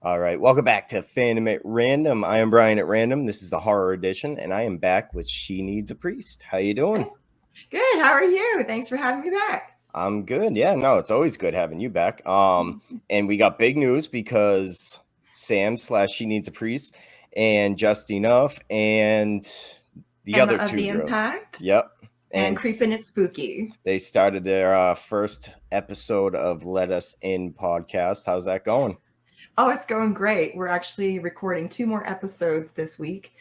All right, welcome back to Fandom at Random. I am Brian at Random. This is the horror edition, and I am back with Sheneedsapriest. How you doing? Good. How are you? Thanks for having me back. I'm good. Yeah, no, it's always good having you back. And we got big news because Sam / Sheneedsapriest and Just Enough and the Emma other of two the girls. Impact Yep. and Creepin' It Spooky. They started their first episode of Let Us In podcast. How's that going? Oh, it's going great. We're actually recording 2 more episodes this week.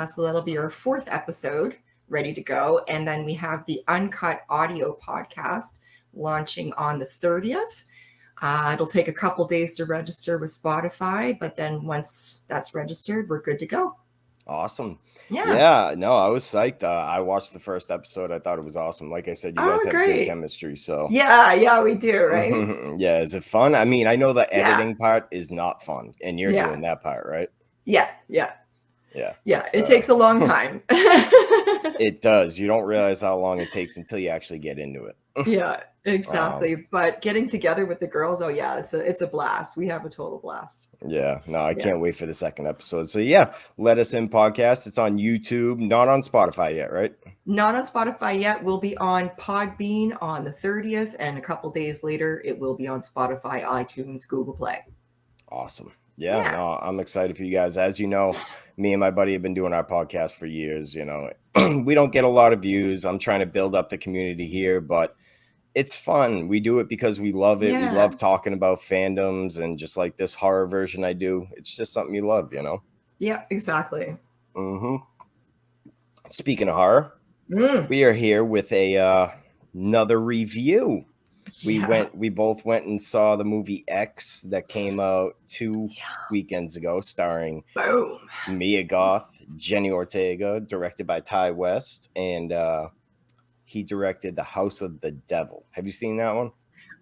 So that'll be our 4th episode ready to go. And then we have the Uncut Audio podcast launching on the 30th. It'll take a couple days to register with Spotify, but then once that's registered, we're good to go. Awesome. Yeah. No, I was psyched. I watched the first episode. I thought it was awesome. Like I said, you guys have good chemistry. So yeah, we do, right? Yeah, is it fun? I mean, I know the Yeah. editing part is not fun, and you're doing that part, right? Yeah. It takes a long time. It does. You don't realize how long it takes until you actually get into it. Yeah, exactly. But getting together with the girls, oh yeah, it's a blast. We have a total blast. Yeah, no, I can't wait for the second episode. So yeah, Let Us In podcast. It's on YouTube, not on Spotify yet, right? Not on Spotify yet. We'll be on Podbean on the 30th, and a couple days later, it will be on Spotify, iTunes, Google Play. Awesome. Yeah, no, I'm excited for you guys. As you know, me and my buddy have been doing our podcast for years. You know, we don't get a lot of views. I'm trying to build up the community here, but it's fun. We do it because we love it. Yeah. We love talking about fandoms, and just like this horror version I do, it's just something you love, you know? Yeah, exactly. Speaking of horror, we are here with another review. We both went and saw the movie X that came out 2 weekends ago, starring Mia Goth, Jenny Ortega, directed by Ty West, and he directed The House of the Devil. Have you seen that one?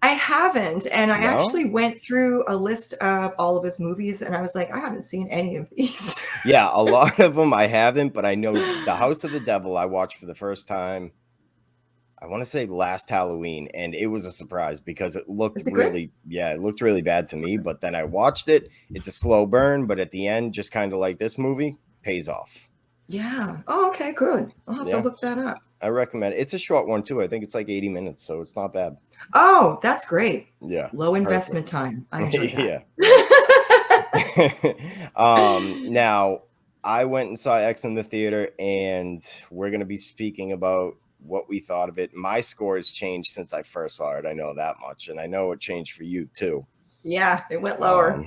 I haven't, and I actually went through a list of all of his movies, and I was like, I haven't seen any of these. Yeah, a lot of them I haven't, but I know The House of the Devil I watched for the first time, I want to say last Halloween, and it was a surprise because it looked it looked really bad to me, but then I watched it. It's a slow burn, but at the end, just kind of like this movie, pays off. Yeah. Oh, okay, good. I'll have to look that up. I recommend it. It's a short one too. I think it's like 80 minutes, so it's not bad. Oh, that's great. Yeah. Low investment time. I enjoy that. Now, I went and saw X in the theater, and we're going to be speaking about what we thought of it. My score has changed since I first saw it. I know that much, and I know it changed for you too. Yeah, it went lower.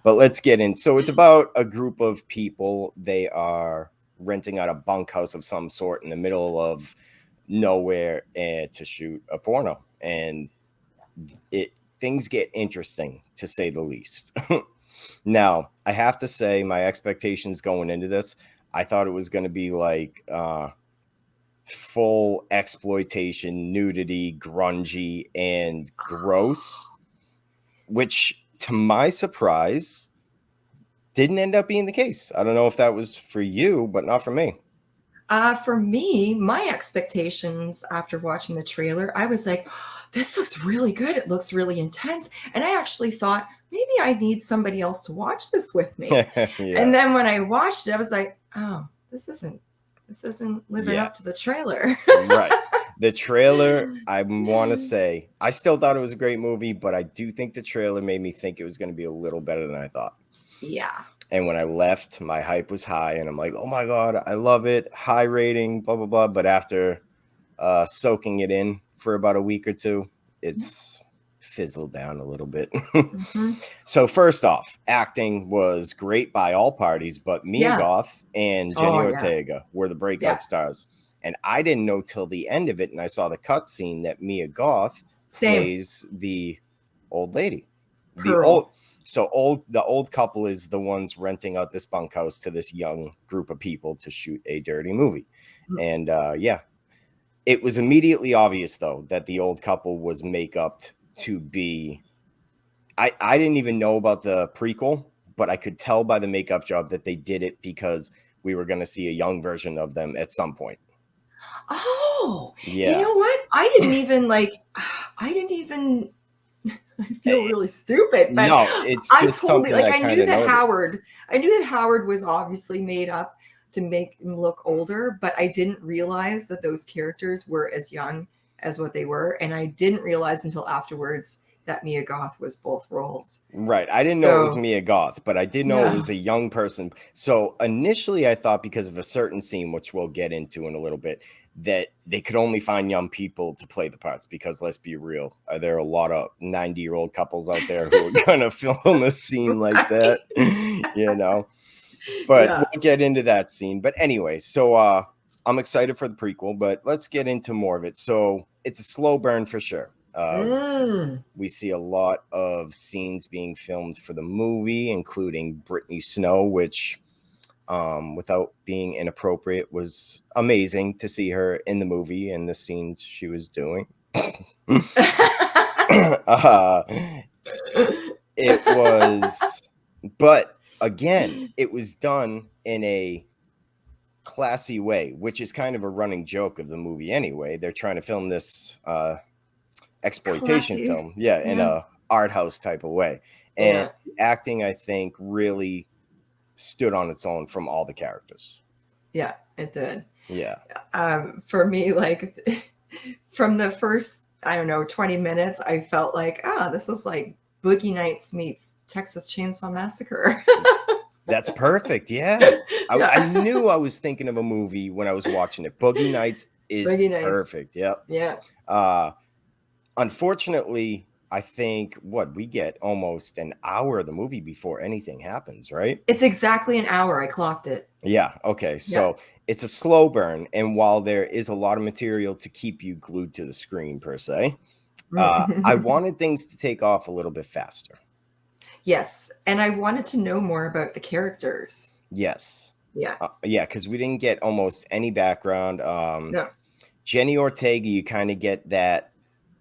But let's get in. So it's about a group of people. They are renting out a bunkhouse of some sort in the middle of nowhere to shoot a porno, and things get interesting, to say the least. Now, I have to say, my expectations going into this, I thought it was going to be like full exploitation, nudity, grungy, and gross, which, to my surprise, didn't end up being the case. I don't know if that was for you, but not for me. For me, my expectations after watching the trailer, I was like, this looks really good. It looks really intense. And I actually thought, maybe I need somebody else to watch this with me. And then when I watched it, I was like, oh, this isn't living up to the trailer. Right. The trailer, I want to say, I still thought it was a great movie, but I do think the trailer made me think it was going to be a little better than I thought. Yeah. And when I left, my hype was high, and I'm like, oh my God, I love it. High rating, blah, blah, blah. But after soaking it in for about a week or two, it's fizzled down a little bit. So first off, acting was great by all parties, but Mia Goth and Jenny Ortega were the breakout stars. And I didn't know till the end of it, and I saw the cutscene, that Mia Goth plays the old lady. The old couple is the ones renting out this bunkhouse to this young group of people to shoot a dirty movie. And it was immediately obvious, though, that the old couple was make-upped to be... I didn't even know about the prequel, but I could tell by the makeup job that they did it because we were going to see a young version of them at some point. Oh, yeah. You know what? I didn't even I feel really stupid, but No, it's I just totally something like I kind of noticed. I knew that Howard was obviously made up to make him look older, but I didn't realize that those characters were as young as what they were, and I didn't realize until afterwards that Mia Goth was both roles. Right. I didn't know it was So Mia Goth, but I did know it yeah. was a young person. So initially I thought because of a certain scene, which we'll get into in a little bit, that they could only find young people to play the parts because let's be real, there are a lot of 90-year-old couples out there who are gonna film a scene like that, you know. But Yeah. we'll get into that scene. But anyway, so I'm excited for the prequel, but let's get into more of it. So it's a slow burn for sure. Mm. We see a lot of scenes being filmed for the movie, including Brittany Snow, which, without being inappropriate, was amazing to see her in the movie and the scenes she was doing. uh, it was, but again, it was done in a classy way, which is kind of a running joke of the movie anyway. They're trying to film this exploitation Classy. film, yeah, in Yeah. a art house type of way. And Yeah. the acting, I think, really stood on its own from all the characters. Yeah, it did. Yeah. For me, like from the first, I don't know, 20 minutes, I felt like, this is like Boogie Nights meets Texas Chainsaw Massacre. That's perfect. Yeah. I Yeah. knew I was thinking of a movie when I was watching it. Boogie Nights is Boogie Nights. perfect. Yep. Yeah. Uh, unfortunately, I think what we get almost an hour of the movie before anything happens, right? It's exactly an hour. I clocked it. Yeah. Okay. Yeah. So it's a slow burn. And while there is a lot of material to keep you glued to the screen, per se, I wanted things to take off a little bit faster. Yes. And I wanted to know more about the characters. Yes. Yeah. Yeah. Because we didn't get almost any background. No. Jenny Ortega, you kind of get that.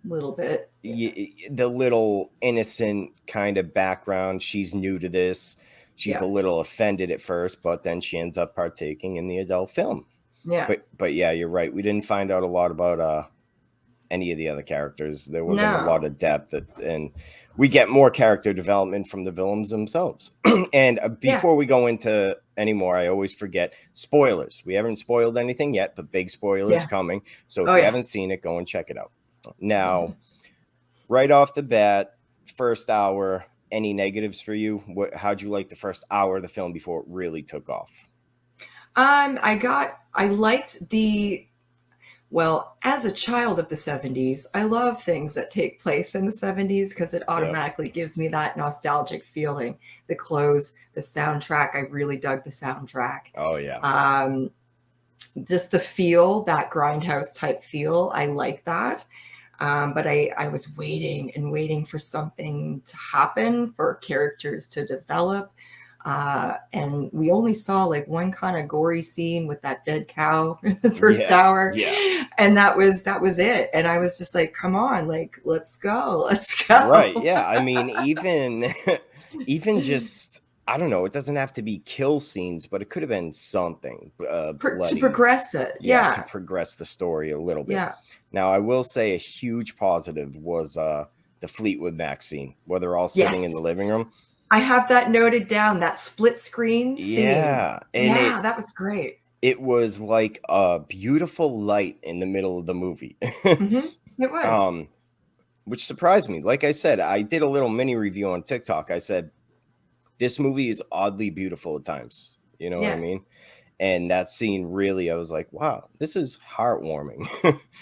Little bit. The little innocent kind of background. She's new to this. She's Yeah. a little offended at first, but then she ends up partaking in the adult film. Yeah. But yeah, you're right. We didn't find out a lot about any of the other characters. There wasn't a lot No. of depth, and we get more character development from the villains themselves. And Yeah. before we go into any more, I always forget spoilers. We haven't spoiled anything yet, but big spoilers Yeah. coming. So if Oh, you yeah. haven't seen it, go and check it out. Now, right off the bat, first hour, any negatives for you? How'd you like the first hour of the film before it really took off? I liked well, as a child of the 70s, I love things that take place in the 70s because it automatically gives me that nostalgic feeling. The clothes, the soundtrack, I really dug the soundtrack. Oh yeah. Just the feel, that grindhouse type feel, I like that. But I was waiting and waiting for something to happen, for characters to develop. And we only saw like one kind of gory scene with that dead cow in the first hour. Yeah. And that was it. And I was just like, come on, like, let's go. Let's go. Right. Yeah. I mean, even just, I don't know, it doesn't have to be kill scenes, but it could have been something To bloody. progress it. Yeah, to Yeah. progress the story a little bit. Yeah. Now, I will say a huge positive was the Fleetwood Mac scene where they're all sitting in the Yes. living room. I have that noted down, that split screen scene. Yeah. And yeah, that was great. it was like a beautiful light in the middle of the movie. It was. Which surprised me. Like I said, I did a little mini review on TikTok. I said, this movie is oddly beautiful at times. You know what I mean? And that scene really, I was like, wow, this is heartwarming.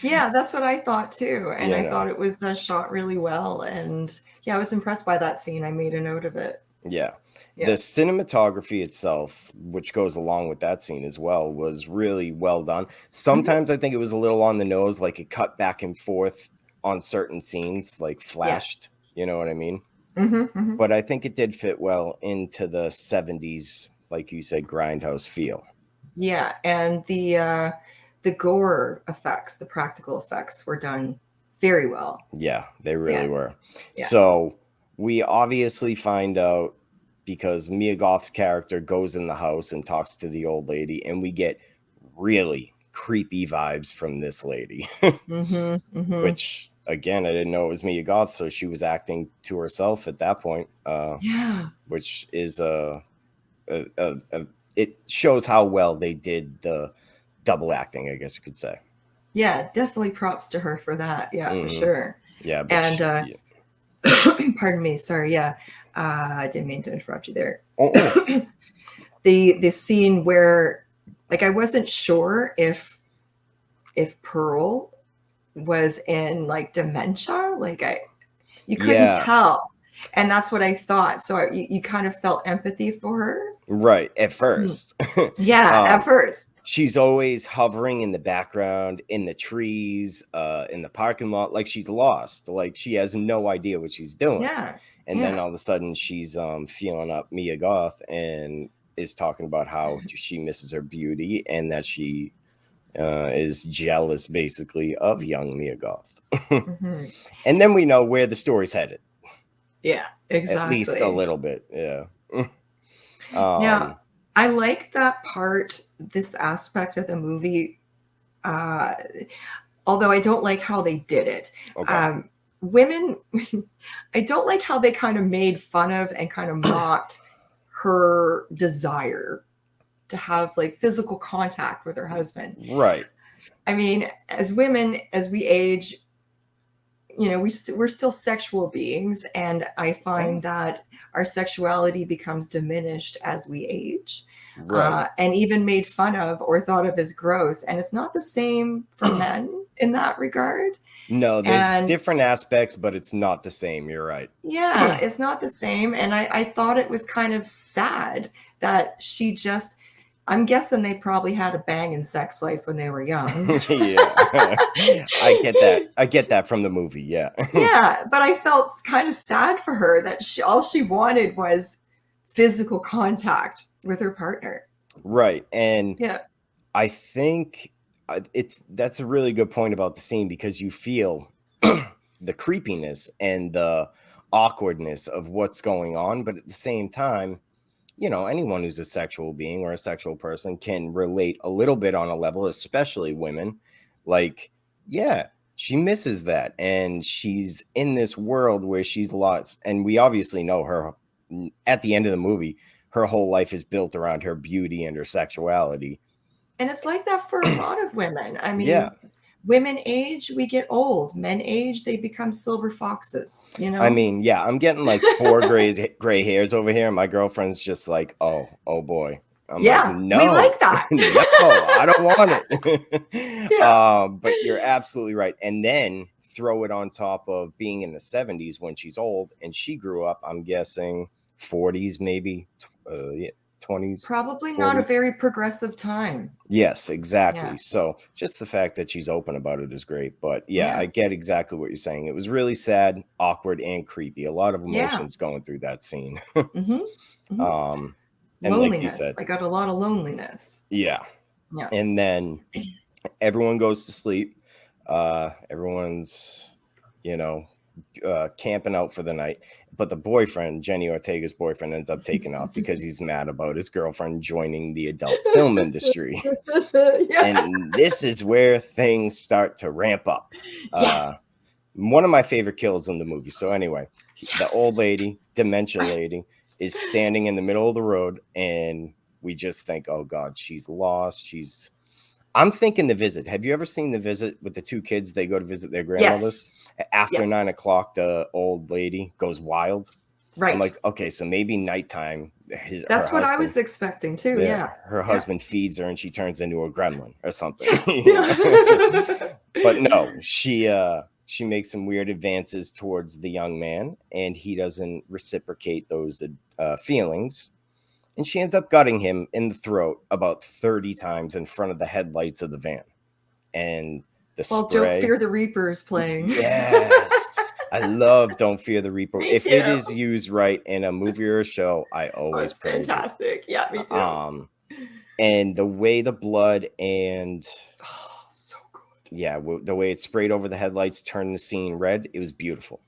Yeah, that's what I thought too. And You I know. thought it was shot really well. And yeah, I was impressed by that scene. I made a note of it. Yeah. Yeah. The cinematography itself, which goes along with that scene as well, was really well done. Sometimes I think it was a little on the nose, like it cut back and forth on certain scenes, like flashed. You know what I mean? But I think it did fit well into the 70s, like you said, grindhouse feel. Yeah, and the gore effects, the practical effects were done very well. Yeah, they really were. Yeah. So we obviously find out because Mia Goth's character goes in the house and talks to the old lady, and we get really creepy vibes from this lady, which again, I didn't know it was Mia Goth, so she was acting to herself at that point, Yeah. which is it shows how well they did the double acting, I guess you could say. Yeah, definitely props to her for that. Yeah, for Hmm. sure. Yeah, but And yeah. pardon me, sorry, yeah. I didn't mean to interrupt you there. Oh, The scene where, like, I wasn't sure if Pearl was in like dementia, like you couldn't yeah, tell, and that's what I thought. So you kind of felt empathy for her. right. At Mhm. first, Yeah, at first. she's always hovering in the background, in the trees, in the parking lot, like she's lost, like she has no idea what she's doing. Yeah, And then yeah. all of a sudden, she's feeling up Mia Goth and is talking about how she misses her beauty and that she is jealous, basically, of young Mia Goth. Hmm. And then we know where the story's headed, Yeah, at least a exactly. little bit. Yeah. Now, um. I like that part, this aspect of the movie. Uh, Although I don't like how they did it. Okay. Women, I don't like how they kind of made fun of and kind of mocked her desire to have like physical contact with her husband. Right. I mean, as women, as we age, we're still sexual beings, and I Oh, find that our sexuality becomes diminished as we age, right. and even made fun of or thought of as gross. And it's not the same for men in that regard. No, there's And different aspects, but it's not the same. You're right. yeah, it's not the same. And I thought it was kind of sad that she just, I'm guessing they probably had a banging sex life when they were young. Yeah. I get that. I get that from the movie. Yeah. Yeah, but I felt kind of sad for her that all she wanted was physical contact with her partner. Right. And Yeah. I think that's a really good point about the scene because you feel the creepiness and the awkwardness of what's going on, but at the same time, anyone who's a sexual being or a sexual person can relate a little bit on a level, especially women. Like, yeah, she misses that and she's in this world where she's lost, and we obviously know her at the end of the movie, her whole life is built around her beauty and her sexuality. And it's like that for a lot of women. I Yeah. mean, women age, we get old. Men age, they become silver foxes, you I know? mean, yeah, I'm getting like four gray hairs over here. My girlfriend's just like, oh boy. I'm like, Yeah, we no, like that. no, I don't want it. Yeah. But you're absolutely right. And then throw it on top of being in the 70s when she's old, and she grew up, I'm guessing 40s, maybe, yeah, 20s, Probably not a 40s. very progressive time. Yes, Yeah. exactly. So just the fact that she's open about it is great. But yeah, I Yeah. get exactly what you're saying. It was really sad, awkward, and creepy. A lot of Yeah. emotions going through that scene. Hmm. Hmm. um, and like you Loneliness. said, I got a lot of loneliness. yeah. Yeah. And then everyone goes to sleep. Everyone's, you know, camping out for the night. But the boyfriend, Jenny Ortega's boyfriend, ends up taking off because he's mad about his girlfriend joining the adult film industry. Yeah. And this is where things start to ramp up. Yes. One of my favorite kills in the movie. So anyway, the old Yes. lady, dementia lady, is standing in the middle of the road, and we just think, oh God, she's lost. I'm thinking The Visit. Have you ever seen The Visit with the two kids? They go to visit their grandmothers. Yes. After Yep. 9 o'clock, the old lady goes wild. I'm Right. like, okay, so maybe nighttime, her That's what I husband, was expecting too. yeah, Yeah. her Yeah. husband feeds her and she turns into a gremlin or something. Yeah. But no, she makes some weird advances towards the young man, and he doesn't reciprocate those feelings, and she ends up gutting him in the throat about 30 times in front of the headlights of the van. And the Well, Don't spray, Fear the Reaper's playing. yes, I love Don't Fear the Reaper. Me If it too. is used right in a movie or a show, I Oh, always it's praise it. fantastic. Yeah, me too. um and the way the blood and Oh, so good. yeah, the way it sprayed over the headlights turned the scene red, it was beautiful.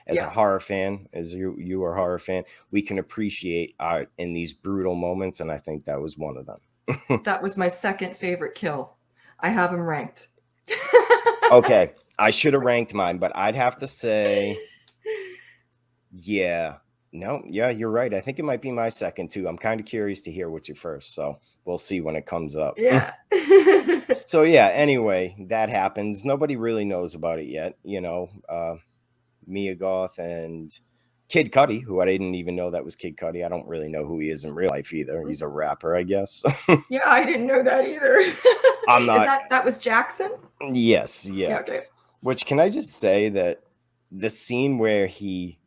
As a Yeah. horror fan, as you are a horror fan, we can appreciate art in these brutal moments, and I think that was one of them. That was my second favorite kill. I have them ranked. Okay, I should have ranked mine, but I'd have to say, yeah. No, yeah, you're right. I think it might be my second too. I'm kind of curious to hear what you first, so we'll see when it comes up. Yeah. So yeah, anyway, that happens. Nobody really knows about it yet. Mia Goth and Kid Cudi, who I didn't even know that was Kid Cudi. I don't really know who he is in real life either. He's a rapper, I guess. Yeah, I didn't know that either. I'm Is not. that was Jackson? Yes, yeah. Yeah, okay. Which, can I just say that the scene where he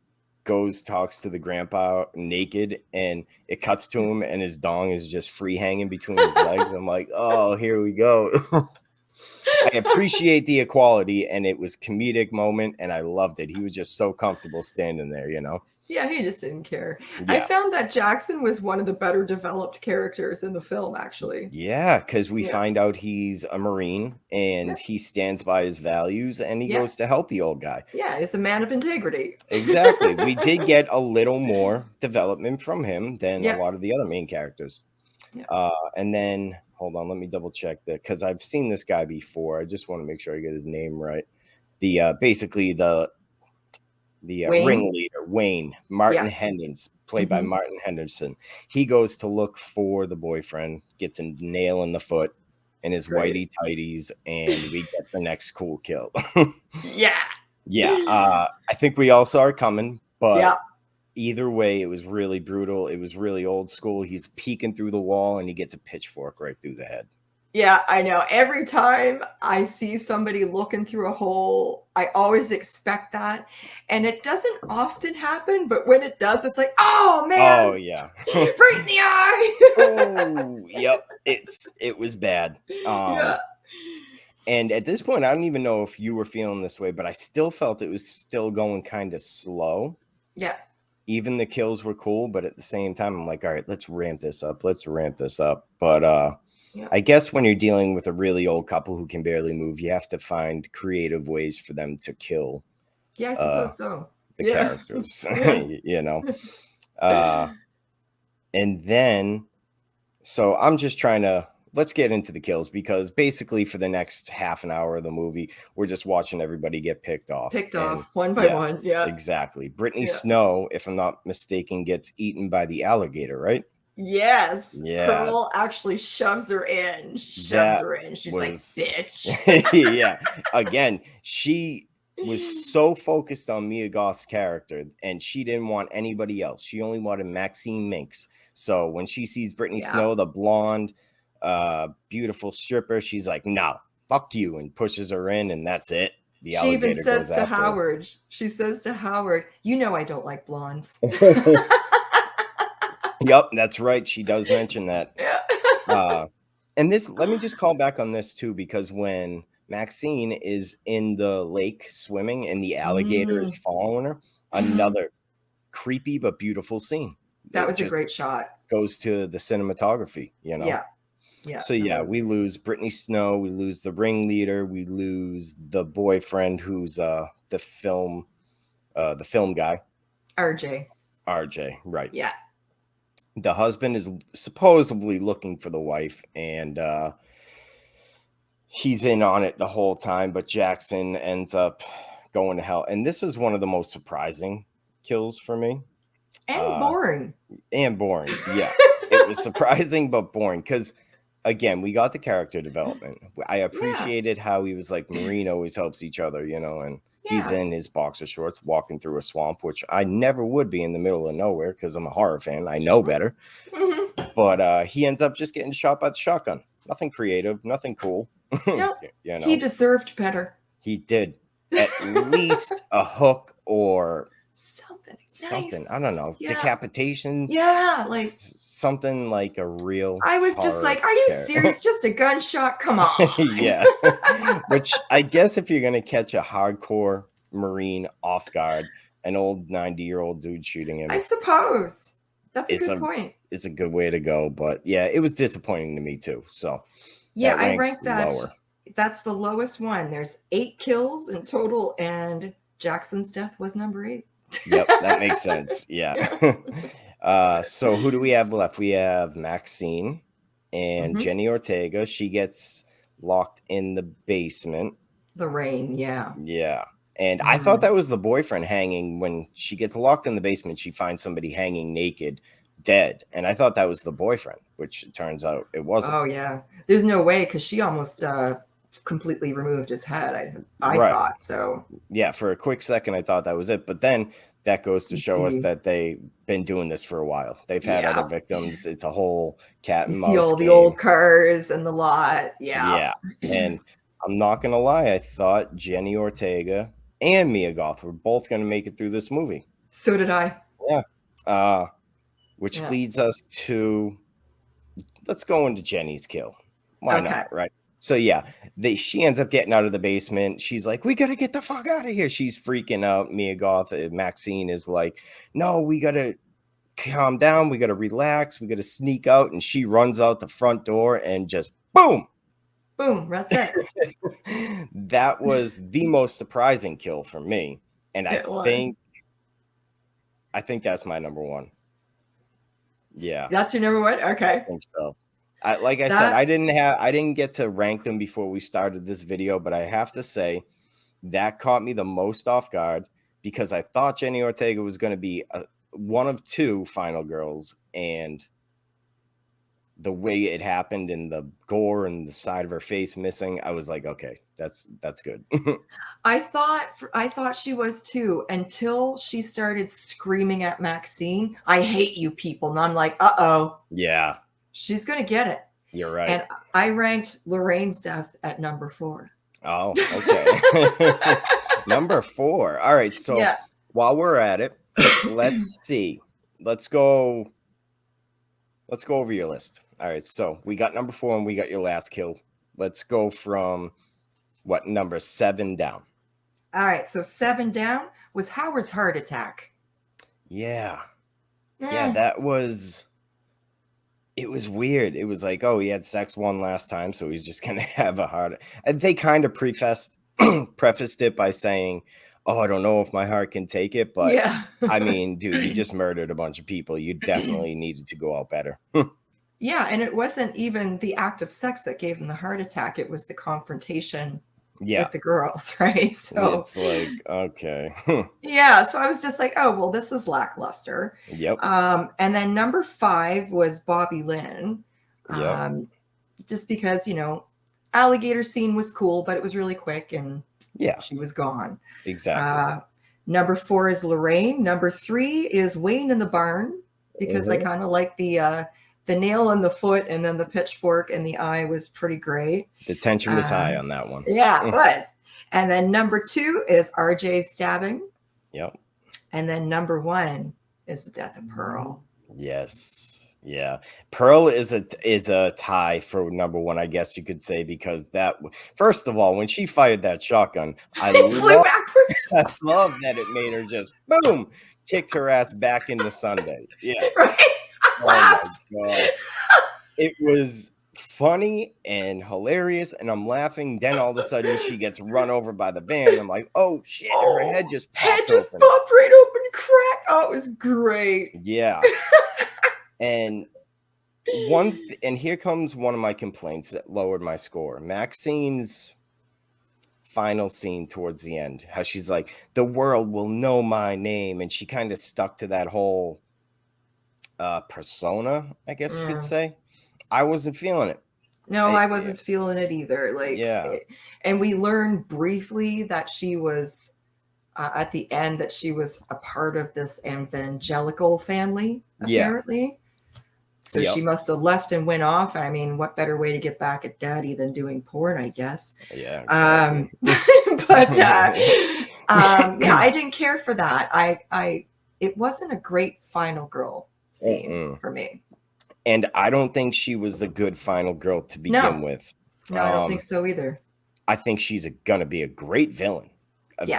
goes, talks to the grandpa naked, and it cuts to him and his dong is just free hanging between his legs. I'm like, oh, here we go. I appreciate the equality, and it was comedic moment, and I loved it. He was just so comfortable standing there, Yeah, he just didn't care. I Yeah. found that Jackson was one of the better developed characters in the film, actually. Yeah, because we Yeah. find out he's a Marine and Yeah. he stands by his values and he Yeah. goes to help the old guy. Yeah, he's a man of integrity. Exactly. We did get a little more development from him than Yeah. a lot of the other main characters. Yeah. And then, hold on, let me double check that because I've seen this guy before. I just want to make sure I get his name right. Basically the Wayne? ringleader, Wayne, Martin Henderson, played by Martin Henderson. He goes to look for the boyfriend, gets a nail in the foot in his whitey tighties, and we get the next cool kill. Yeah. Yeah. I think we all saw it coming, but Yeah. either way, it was really brutal. It was really old school. He's peeking through the wall and he gets a pitchfork right through the head. Yeah, I know. Every time I see somebody looking through a hole, I always expect that. And it doesn't often happen, but when it does, it's like, oh man. Oh yeah. Right in the eye. Oh, yep. It was bad. Yeah. And at this point, I don't even know if you were feeling this way, but I still felt it was still going kind of slow. Yeah. Even the kills were cool, but at the same time, I'm like, all right, let's ramp this up. But Yeah. I guess when you're dealing with a really old couple who can barely move, you have to find creative ways for them to kill Yeah, I suppose so. the Yeah. characters, Yeah. and then, so I'm just trying to, let's get into the kills because basically for the next half an hour of the movie, we're just watching everybody get picked off. One by one. Yeah. Exactly. Brittany Yeah. Snow, if I'm not mistaken, gets eaten by the alligator, right? Yes. Yeah. Pearl actually shoves her in. She's like, bitch. Yeah. Again, she was so focused on Mia Goth's character and she didn't want anybody else. She only wanted Maxine Minks. So when she sees Brittany Snow, the blonde, beautiful stripper, she's like, no, fuck you, and pushes her in, and that's it. The She even says to Howard, you know I don't like blondes. Yep, that's right. She does mention that. Yeah. And this, let me just call back on this too, because when Maxine is in the lake swimming and the alligator is following her, another creepy but beautiful scene. That was a great shot. Goes to the cinematography, Yeah. Yeah. So yeah, we lose Brittany Snow, we lose the ringleader, we lose the boyfriend who's the film guy. RJ, right. Yeah. The husband is supposedly looking for the wife, and he's in on it the whole time, but Jackson ends up going to hell. And this is one of the most surprising kills for me. And boring. Yeah. It was surprising but boring because, again, we got the character development. I appreciated how he was like, Marine always helps each other, and he's in his boxer shorts walking through a swamp, which I never would be in the middle of nowhere because I'm a horror fan. I know better. But he ends up just getting shot by the shotgun. Nothing creative, nothing cool. Nope. He deserved better. He did. At least a hook or something. I don't know. Yeah. Decapitation. Yeah, like something like a real. I was just like, are you serious? Just a gunshot? Come on. Yeah. Which I guess if you're gonna catch a hardcore Marine off guard, an old 90-year-old dude shooting him, I suppose that's a good point. It's a good way to go, but yeah, it was disappointing to me too. So yeah, I ranked that lower. That's the lowest one. There's 8 kills in total, and Jackson's death was number 8. Yep, that makes sense. Yeah. So who do we have left? We have Maxine and Jenny Ortega. She gets locked in the basement. Lorraine, yeah. Yeah. And I thought that was the boyfriend hanging. When she gets locked in the basement, she finds somebody hanging naked, dead. And I thought that was the boyfriend, which it turns out it wasn't. Oh yeah. There's no way, because she almost completely removed his head. I Right. thought so. Yeah, for a quick second, I thought that was it. But then that goes to You show us see, that they've been doing this for a while. They've had other yeah. victims. It's a whole cat You and see mouse all the game. old cars and the lot. Yeah. Yeah. And I'm not going to lie, I thought Jenny Ortega and Mia Goth were both going to make it through this movie. So did I. Yeah. Which Yeah. leads us to, let's go into Jenny's kill. Why Okay. not, right? So yeah, she ends up getting out of the basement. She's like, "We gotta get the fuck out of here." She's freaking out. Mia Goth, Maxine is like, "No, we gotta calm down. We gotta relax. We gotta sneak out." And she runs out the front door and just boom. Boom. That's it. That was the most surprising kill for me, and I It was. think that's my number one. Yeah. That's your number one? I Okay. think so. Like I said, I didn't get to rank them before we started this video, but I have to say that caught me the most off guard because I thought Jenny Ortega was going to be one of two final girls, and the way it happened and the gore and the side of her face missing, I was like, okay, that's good. I thought she was too, until she started screaming at Maxine, "I hate you people." And I'm like, uh-oh. Yeah. She's going to get it. You're right. And I ranked Lorraine's death at number 4. Oh, okay. Number 4. All right. So yeah. While we're at it, let's see. Let's go over your list. All right. So we got number 4 and we got your last kill. Let's go from number 7 down. All right. So 7 down was Howard's heart attack. Yeah. Yeah, that was... It was weird. It was like, oh, he had sex one last time, so he's just going to have a heart. And they kind of prefaced it by saying, oh, I don't know if my heart can take it. But, yeah. I mean, dude, you just murdered a bunch of people. You definitely needed to go out better. Yeah, and it wasn't even the act of sex that gave him the heart attack. It was the confrontation with the girls, right? So it's like, okay. yeah, so I was just like, oh, well, this is lackluster. Yep. And then number 5 was Bobby Lynn. Yep. Just because, alligator scene was cool, but it was really quick and yeah, she was gone. Exactly. Number 4 is Lorraine. Number 3 is Wayne in the barn, because I kind of like the nail in the foot, and then the pitchfork in the eye was pretty great. The tension was high on that one. Yeah, it was. And then number 2 is RJ's stabbing. Yep. And then number 1 is the death of Pearl. Yes. Yeah. Pearl is a tie for number 1, I guess you could say, because first of all, when she fired that shotgun, it flew backwards. I love that it made her just boom, kicked her ass back into Sunday. Yeah. Right. Oh my God. It was funny and hilarious, and I'm laughing. Then all of a sudden she gets run over by the van. I'm like, oh shit, her head just popped open. Popped right open, crack. Oh, it was great. Yeah. And and here comes one of my complaints that lowered my score. Maxine's final scene towards the end, how she's like, the world will know my name, and she kind of stuck to that whole persona, I guess you could say. I wasn't feeling it. No, I wasn't feeling it either. Like, yeah. And we learned briefly that she was at the end that she was a part of this evangelical family, apparently. Yeah. So she must have left and went off. I mean, what better way to get back at daddy than doing porn, I guess. Yeah. Exactly. But yeah, I didn't care for that. It wasn't a great final girl scene for me. And I don't think she was a good final girl to begin with. No, I don't think so either. I think she's going to be a great villain,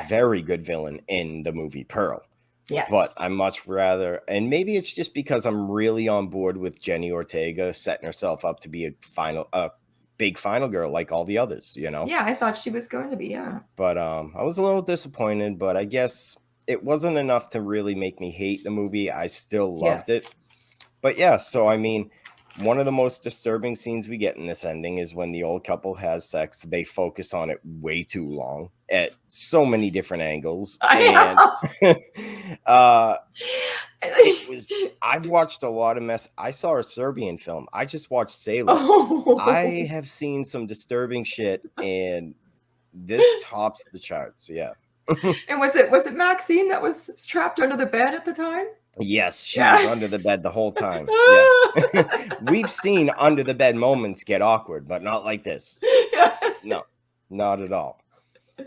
very good villain in the movie Pearl. Yes. But I much rather, and maybe it's just because I'm really on board with Jenny Ortega setting herself up to be a big final girl like all the others, Yeah, I thought she was going to be, yeah. But I was a little disappointed, but I guess it wasn't enough to really make me hate the movie. I still loved it. But yeah, so I mean, One of the most disturbing scenes we get in this ending is when the old couple has sex. They focus on it way too long at so many different angles. And it was, I've watched a lot of mess. I saw a Serbian film. I just watched Sailor. I have seen some disturbing shit, and this tops the charts. Yeah. And was it Maxine that was trapped under the bed at the time? Yes, she was under the bed the whole time. Yeah. We've seen under the bed moments get awkward, but not like this. No, not at all.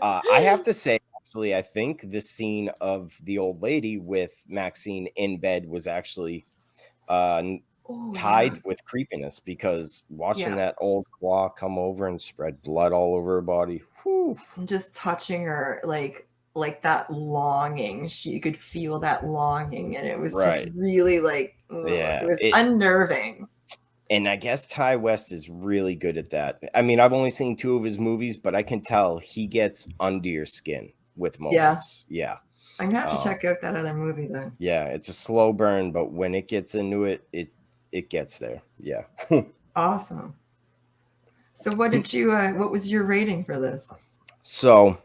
I have to say, actually, I think the scene of the old lady with Maxine in bed was actually tied with creepiness, because watching that old claw come over and spread blood all over her body, whew. And just touching her, like that longing, you could feel that longing, and it was just really like, it was unnerving. And I guess Ty West is really good at that. I mean, I've only seen 2 of his movies, but I can tell he gets under your skin with moments. Yeah. I'm gonna have to check out that other movie then. Yeah, it's a slow burn, but when it gets into it, it gets there. Yeah. Awesome. So what was your rating for this? So,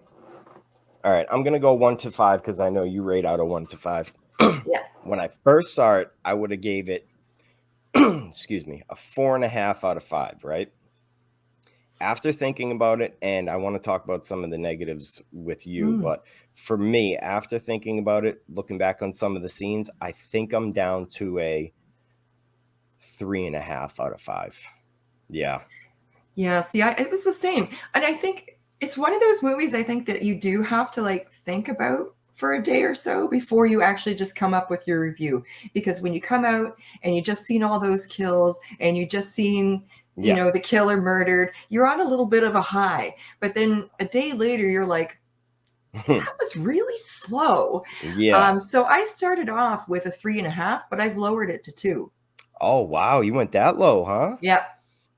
all right, I'm gonna go 1 to 5 because I know you rate out of 1 to 5. Yeah. When I first saw it, I would have gave it, excuse me, a 4.5 out of 5, right? After thinking about it, and I want to talk about some of the negatives with you, but for me, after thinking about it, looking back on some of the scenes, I think I'm down to a 3.5 out of 5. Yeah. Yeah, see, it was the same. And I think it's one of those movies, I think, that you do have to like think about for a day or so before you actually just come up with your review. Because when you come out and you just seen all those kills and you just seen, you know, the killer murdered, you're on a little bit of a high. But then a day later, you're like, that was really slow. Yeah. So I started off with a 3.5, but I've lowered it to 2. Oh, wow. You went that low, huh? Yeah.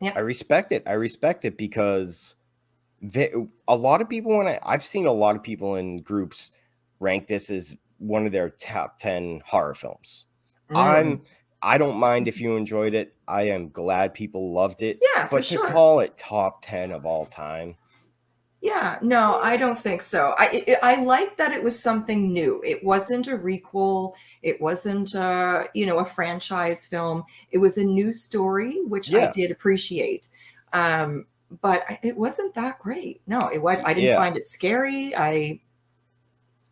I respect it. I respect it because a lot of people, I've seen a lot of people in groups rank this as one of their top 10 horror films. I don't mind if you enjoyed it. I am glad people loved it. Yeah, but to call it top 10 of all time. Yeah, no, I don't think so. I like that it was something new. It wasn't a requel. It wasn't a franchise film. It was a new story, which I did appreciate. But it wasn't that great. No, I didn't find it scary.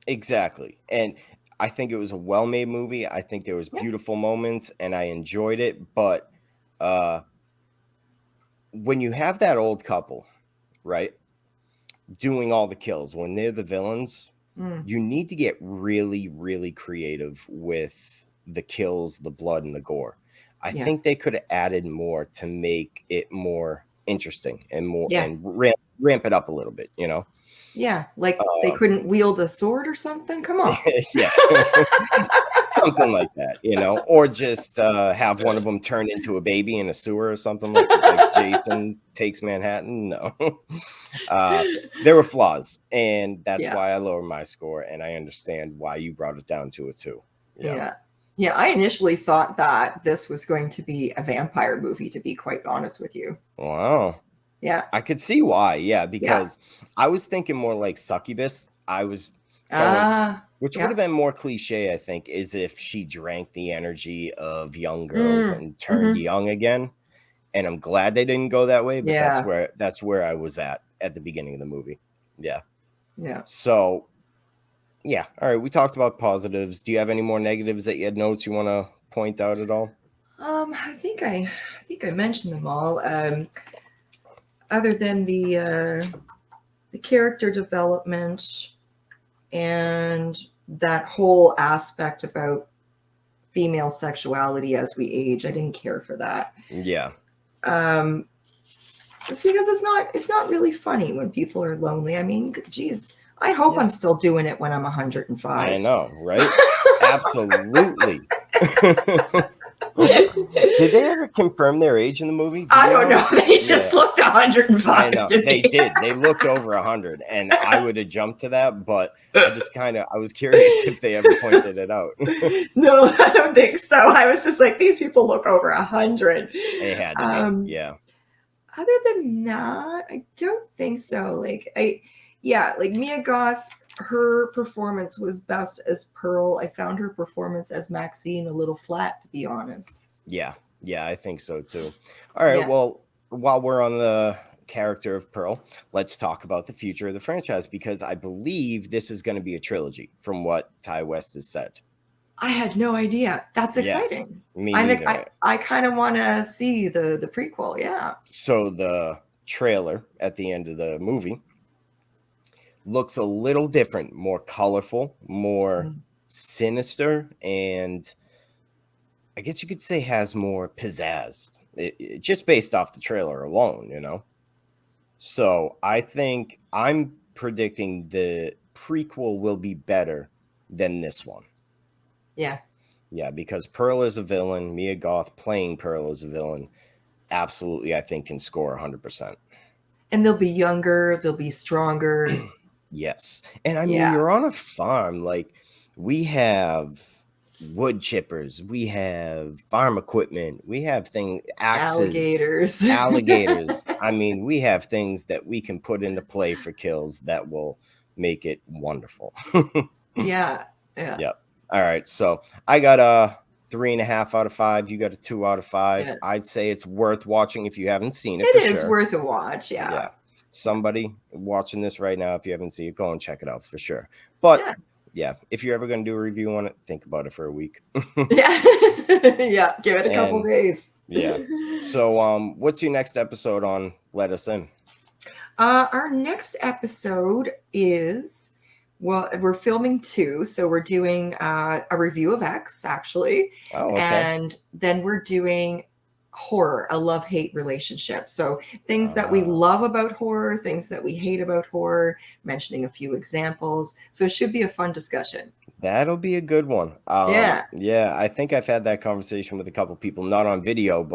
Exactly. And I think it was a well-made movie. I think there was beautiful moments and I enjoyed it. But when you have that old couple, right, doing all the kills, when they're the villains, you need to get really, really creative with the kills, the blood, and the gore. I think they could have added more to make it more interesting and more and ramp it up a little bit, you know? Yeah, like they couldn't wield a sword or something? Come on. Yeah. Something like that, you know? Or just have one of them turn into a baby in a sewer or something like Jason Takes Manhattan. No. There were flaws, and that's why I lowered my score, and I understand why you brought it down to a 2. Yeah, I initially thought that this was going to be a vampire movie, to be quite honest with you. Wow. Yeah. I could see why, because I was thinking more like Succubus. I was going, which would have been more cliche, I think, is if she drank the energy of young girls and turned young again. And I'm glad they didn't go that way, but that's where I was at the beginning of the movie. Yeah. Yeah. So, yeah. All right. We talked about positives. Do you have any more negatives that you had notes you want to point out at all? I think I mentioned them all. Other than the character development and that whole aspect about female sexuality as we age, I didn't care for that. Yeah. It's because it's not really funny when people are lonely. I mean, geez, I hope I'm still doing it when I'm 105. I know, right? Absolutely. Did they ever confirm their age in the movie? Do I you don't know. They just Yeah. looked 105 I know to they me. did. They looked over 100, and I would have jumped to that, but I was curious if they ever pointed it out. No, I don't think so. I was just like, these people look over 100. They had to be, yeah. Other than that, I don't think so. Like Mia Goth, her performance was best as Pearl. I found her performance as Maxine a little flat, to be honest. Yeah, I think so too. All right, Yeah. well, while we're on the character of Pearl, let's talk about the future of the franchise, because I believe this is going to be a trilogy from what Ty West has said. I had no idea. That's Yeah, exciting. me neither. I kind of want to see the prequel. Yeah. So the trailer at the end of the movie looks a little different, more colorful, more sinister, and I guess you could say has more pizzazz, just based off the trailer alone, you know? So I think I'm predicting the prequel will be better than this one. Yeah. Yeah, because Pearl is a villain. Mia Goth playing Pearl as a villain, absolutely, I think can score 100%. And they'll be younger, they'll be stronger. Yes. And I mean, Yeah. you're on a farm. Like, we have wood chippers, we have farm equipment, we have axes, Alligators. alligators. I mean, we have things that we can put into play for kills that will make it wonderful. Yeah. Yeah. Yep. All right. So I got a 3.5 out of 5. You got a 2 out of 5. Yeah. I'd say it's worth watching if you haven't seen it. It for is sure. worth a watch. Yeah. Yeah. Somebody watching this right now, if you haven't seen it, go and check it out for sure. But yeah, if you're ever going to do a review on it, think about it for a week. Yeah. Yeah. Give it a couple days. Yeah. So what's your next episode on Let Us In? Our next episode is, well, we're filming 2, so we're doing a review of X, actually. Oh, okay. And then we're doing horror, a love-hate relationship. So things that we love about horror, things that we hate about horror, mentioning a few examples. So it should be a fun discussion. That'll be a good one. Yeah. Yeah, I think I've had that conversation with a couple people, not on video,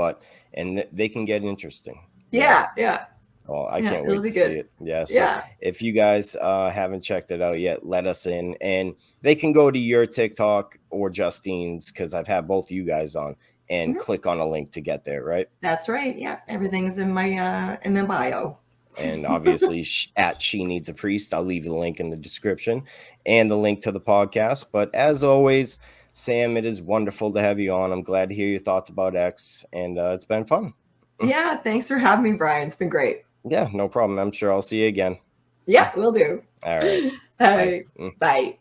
and they can get interesting. Yeah. Yeah. Well, I can't wait to see it. Yeah. So if you guys haven't checked it out yet, Let Us In, and they can go to your TikTok or Justine's, because I've had both of you guys on, and click on a link to get there, right? That's right. Yeah. Everything's in my bio. And obviously at Sheneedsapriest, I'll leave the link in the description and the link to the podcast. But as always, Sam, it is wonderful to have you on. I'm glad to hear your thoughts about X, and it's been fun. Yeah. Thanks for having me, Brian. It's been great. Yeah, no problem. I'm sure I'll see you again. Yeah, will do. All right. Bye. Bye.